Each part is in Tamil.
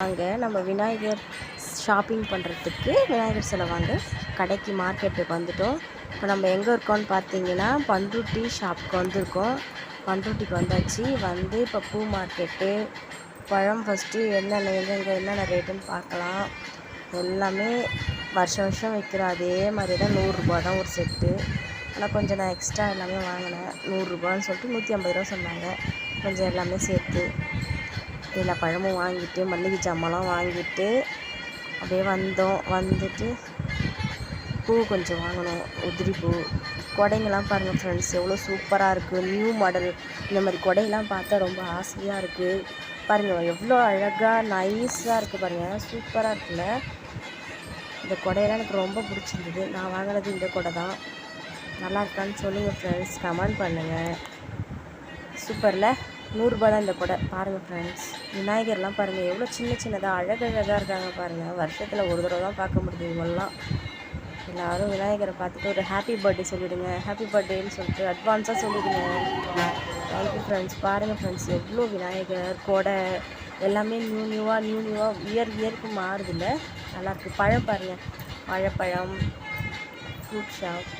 வாங்க நம்ம விநாயகர் ஷாப்பிங் பண்ணுறதுக்கு விநாயகர் சிலை வாங்க கடைக்கு மார்க்கெட்டுக்கு வந்துட்டோம். இப்போ நம்ம எங்கே இருக்கோம்னு பார்த்தீங்கன்னா பண்ருட்டி ஷாப்புக்கு வந்திருக்கோம். பண்ருட்டிக்கு வந்தாச்சு. வந்து இப்போ பூ மார்க்கெட்டு பழம் ஃபஸ்ட்டு என்னென்ன ரேட்டுன்னு பார்க்கலாம். எல்லாமே வருஷம் விற்கிற அதே மாதிரி தான் 100 ரூபா தான் ஒரு செட்டு. ஆனால் கொஞ்சம் நான் எக்ஸ்ட்ரா எல்லாமே வாங்கினேன். 100 ரூபான்னு சொல்லிட்டு 150 ரூபா சொன்னாங்க. கொஞ்சம் எல்லாமே சேர்த்து எல்லா பழமும் வாங்கிட்டு மல்லிகை ஜாமான்லாம் வாங்கிட்டு அப்படியே வந்துட்டு பூ கொஞ்சம் வாங்கினோம். உதிரி பூ கொடைங்கெல்லாம் பாருங்கள் ஃப்ரெண்ட்ஸ், எவ்வளோ சூப்பராக இருக்குது. நியூ மாடல் இந்த மாதிரி கொடையெல்லாம் பார்த்தா ரொம்ப ஆசையாக இருக்குது. பாருங்கள் எவ்வளோ அழகாக நைஸாக இருக்குது. பாருங்கள் சூப்பராக இருக்குல்ல. இந்த கொடையெல்லாம் எனக்கு ரொம்ப பிடிச்சிருந்தது. நான் வாங்கினது இந்த கொடை தான். நல்லா இருக்கான்னு சொல்லுங்கள் ஃப்ரெண்ட்ஸ், கமெண்ட் பண்ணுங்கள். சூப்பரில் 100 ரூபா தான் இந்த கொடை. பாருங்கள் ஃப்ரெண்ட்ஸ், விநாயகர்லாம் பாருங்கள் எவ்வளோ சின்னதாக அழகாக இருக்காங்க பாருங்கள். வருஷத்தில் ஒரு தடவை தான் பார்க்க முடியுது இவங்கெல்லாம். எல்லோரும் விநாயகரை பார்த்துட்டு ஒரு ஹாப்பி பர்த்டே சொல்லிவிடுங்க. ஹாப்பி பர்த்டேன்னு சொல்லிட்டு அட்வான்ஸாக சொல்லிவிடுங்க. Thank you friends. பாருங்கள் ஃப்ரெண்ட்ஸ், எவ்வளோ விநாயகர் கொடை எல்லாமே நியூவாக இயருக்கு மாறுதில்ல. நல்லாயிருக்கு. பழம் பாருங்கள், வாழைப்பழம், ஃப்ரூட் ஷாப்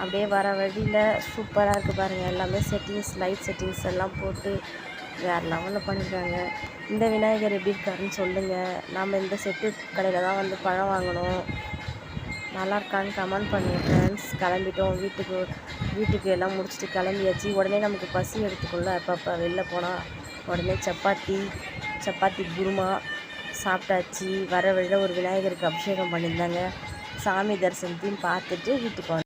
அப்படியே வர வழியில் சூப்பராக இருக்குது பாருங்கள். எல்லாமே செட்டிங்ஸ், லைட் செட்டிங்ஸ் எல்லாம் போட்டு வேறு லெவலில் பண்ணியிருக்காங்க. இந்த விநாயகர் எப்படி இருக்காருன்னு சொல்லுங்கள். நாம் இந்த செட்டு கடையில் தான் வந்து பழம் வாங்கணும். நல்லா இருக்கான்னு கமெண்ட் பண்ணுங்கள் ஃப்ரெண்ட்ஸ். கிளம்பிட்டோம் வீட்டுக்கு எல்லாம் முடிச்சுட்டு கிளம்பியாச்சு. உடனே நமக்கு பசி எடுத்துக்குள்ள அப்பப்போ வெளில போனால் உடனே சப்பாத்தி குருமா சாப்பிட்டாச்சு. வர வழியில் ஒரு விநாயகருக்கு அபிஷேகம் பண்ணியிருந்தாங்க. சாமி தரிசனத்தையும் பார்த்துட்டு வீட்டுக்கு